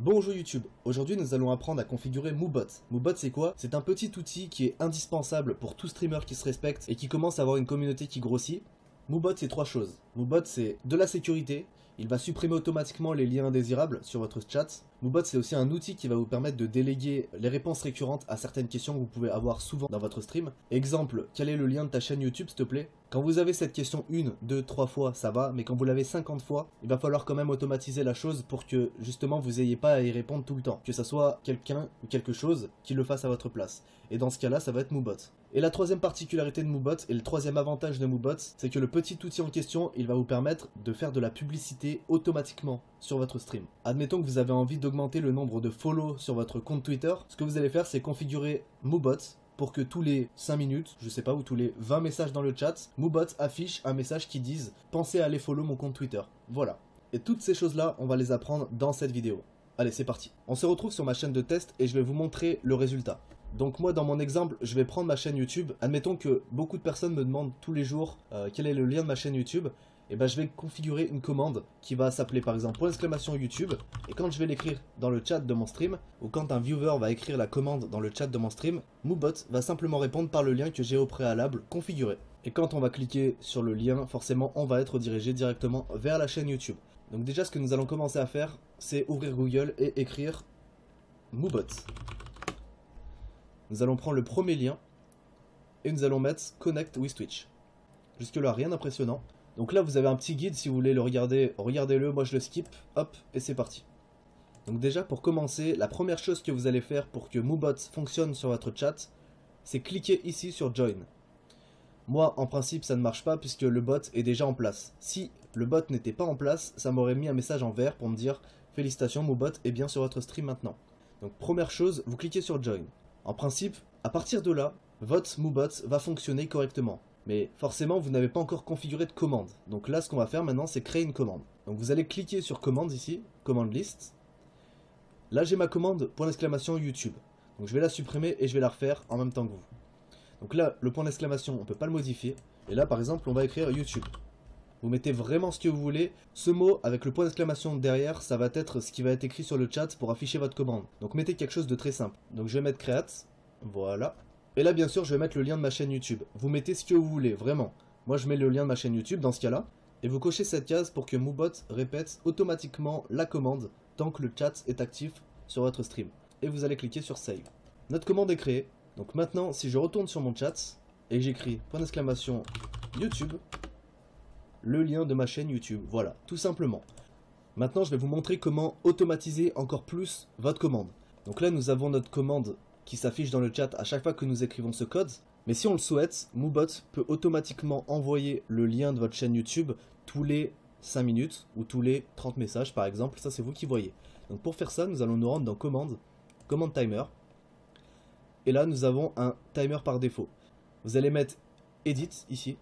Bonjour YouTube, aujourd'hui nous allons apprendre à configurer Moobot. Moobot c'est quoi? C'est un petit outil qui est indispensable pour tout streamer qui se respecte et qui commence à avoir une communauté qui grossit. Moobot c'est trois choses. Moobot c'est de la sécurité, il va supprimer automatiquement les liens indésirables sur votre chat. Moobot c'est aussi un outil qui va vous permettre de déléguer les réponses récurrentes à certaines questions que vous pouvez avoir souvent dans votre stream. Exemple, quel est le lien de ta chaîne YouTube s'il te plaît? Quand vous avez cette question 1, 2, 3 fois, ça va, mais quand vous l'avez 50 fois, il va falloir quand même automatiser la chose pour que justement vous n'ayez pas à y répondre tout le temps. Que ça soit quelqu'un ou quelque chose qui le fasse à votre place. Et dans ce cas-là, ça va être Moobot. Et la troisième particularité de Moobot, et le troisième avantage de Moobot, c'est que le petit outil en question, il va vous permettre de faire de la publicité automatiquement sur votre stream. Admettons que vous avez envie d'augmenter le nombre de follow sur votre compte Twitter, ce que vous allez faire, c'est configurer Moobot pour que tous les 5 minutes, je sais pas, ou tous les 20 messages dans le chat, Moobot affiche un message qui dise « Pensez à aller follow mon compte Twitter ». Voilà. Et toutes ces choses-là, on va les apprendre dans cette vidéo. Allez, c'est parti. On se retrouve sur ma chaîne de test et je vais vous montrer le résultat. Donc moi, dans mon exemple, je vais prendre ma chaîne YouTube. Admettons que beaucoup de personnes me demandent tous les jours quel est le lien de ma chaîne YouTube. Et ben je vais configurer une commande qui va s'appeler par exemple !YouTube. Et quand je vais l'écrire dans le chat de mon stream, ou quand un viewer va écrire la commande dans le chat de mon stream, Moobot va simplement répondre par le lien que j'ai au préalable configuré. Et quand on va cliquer sur le lien, forcément on va être dirigé directement vers la chaîne YouTube. Donc déjà ce que nous allons commencer à faire, c'est ouvrir Google et écrire Moobot. Nous allons prendre le premier lien et nous allons mettre Connect with Twitch. Jusque là rien d'impressionnant. Donc là vous avez un petit guide, si vous voulez le regarder, regardez-le, moi je le skip, hop, et c'est parti. Donc déjà pour commencer, la première chose que vous allez faire pour que Moobot fonctionne sur votre chat, c'est cliquer ici sur Join. Moi en principe ça ne marche pas puisque le bot est déjà en place. Si le bot n'était pas en place, ça m'aurait mis un message en vert pour me dire « Félicitations, Moobot est bien sur votre stream maintenant ». Donc première chose, vous cliquez sur Join. En principe, à partir de là, votre Moobot va fonctionner correctement. Mais forcément, vous n'avez pas encore configuré de commande. Donc là, ce qu'on va faire maintenant, c'est créer une commande. Donc vous allez cliquer sur commande ici, commande list. Là, j'ai ma commande !YouTube. Donc je vais la supprimer et je vais la refaire en même temps que vous. Donc là, le point d'exclamation, on ne peut pas le modifier. Et là, par exemple, on va écrire YouTube. Vous mettez vraiment ce que vous voulez. Ce mot, avec le point d'exclamation derrière, ça va être ce qui va être écrit sur le chat pour afficher votre commande. Donc mettez quelque chose de très simple. Donc je vais mettre create. Voilà. Et là, bien sûr, je vais mettre le lien de ma chaîne YouTube. Vous mettez ce que vous voulez, vraiment. Moi, je mets le lien de ma chaîne YouTube dans ce cas-là. Et vous cochez cette case pour que Moobot répète automatiquement la commande tant que le chat est actif sur votre stream. Et vous allez cliquer sur Save. Notre commande est créée. Donc maintenant, si je retourne sur mon chat et j'écris point d'exclamation YouTube, le lien de ma chaîne YouTube. Voilà, tout simplement. Maintenant, je vais vous montrer comment automatiser encore plus votre commande. Donc là, nous avons notre commande qui s'affiche dans le chat à chaque fois que nous écrivons ce code. Mais si on le souhaite, Moobot peut automatiquement envoyer le lien de votre chaîne YouTube tous les 5 minutes ou tous les 30 messages par exemple. Ça, c'est vous qui voyez. Donc pour faire ça, nous allons nous rendre dans commande, commande timer. Et là, nous avons un timer par défaut. Vous allez mettre edit ici.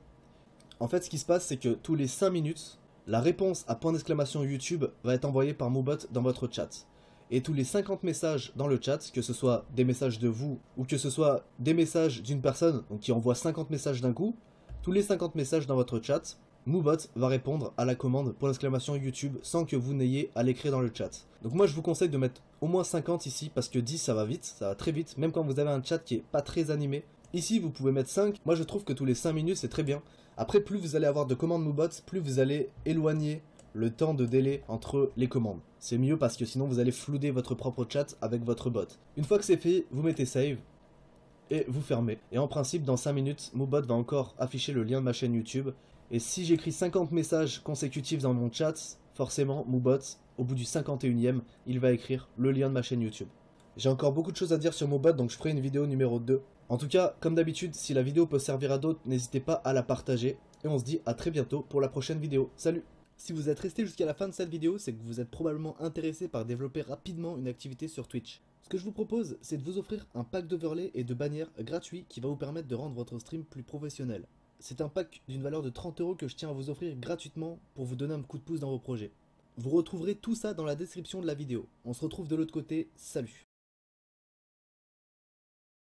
En fait, ce qui se passe, c'est que tous les 5 minutes, la réponse à point d'exclamation YouTube va être envoyée par Moobot dans votre chat. Et tous les 50 messages dans le chat, que ce soit des messages de vous ou que ce soit des messages d'une personne donc qui envoie 50 messages d'un coup, tous les 50 messages dans votre chat, Moobot va répondre à la commande pour l'exclamation YouTube sans que vous n'ayez à l'écrire dans le chat. Donc moi je vous conseille de mettre au moins 50 ici parce que 10 ça va vite, ça va très vite, même quand vous avez un chat qui est pas très animé. Ici vous pouvez mettre 5, moi je trouve que tous les 5 minutes c'est très bien. Après plus vous allez avoir de commandes Moobot, plus vous allez éloigner le temps de délai entre les commandes. C'est mieux parce que sinon vous allez flouder votre propre chat avec votre bot. Une fois que c'est fait, vous mettez save et vous fermez. Et en principe, dans 5 minutes, Moobot va encore afficher le lien de ma chaîne YouTube. Et si j'écris 50 messages consécutifs dans mon chat, forcément, Moobot, au bout du 51e, il va écrire le lien de ma chaîne YouTube. J'ai encore beaucoup de choses à dire sur Moobot, donc je ferai une vidéo numéro 2. En tout cas, comme d'habitude, si la vidéo peut servir à d'autres, n'hésitez pas à la partager. Et on se dit à très bientôt pour la prochaine vidéo. Salut! Si vous êtes resté jusqu'à la fin de cette vidéo, c'est que vous êtes probablement intéressé par développer rapidement une activité sur Twitch. Ce que je vous propose, c'est de vous offrir un pack d'overlay et de bannières gratuit qui va vous permettre de rendre votre stream plus professionnel. C'est un pack d'une valeur de 30 € que je tiens à vous offrir gratuitement pour vous donner un coup de pouce dans vos projets. Vous retrouverez tout ça dans la description de la vidéo. On se retrouve de l'autre côté, salut!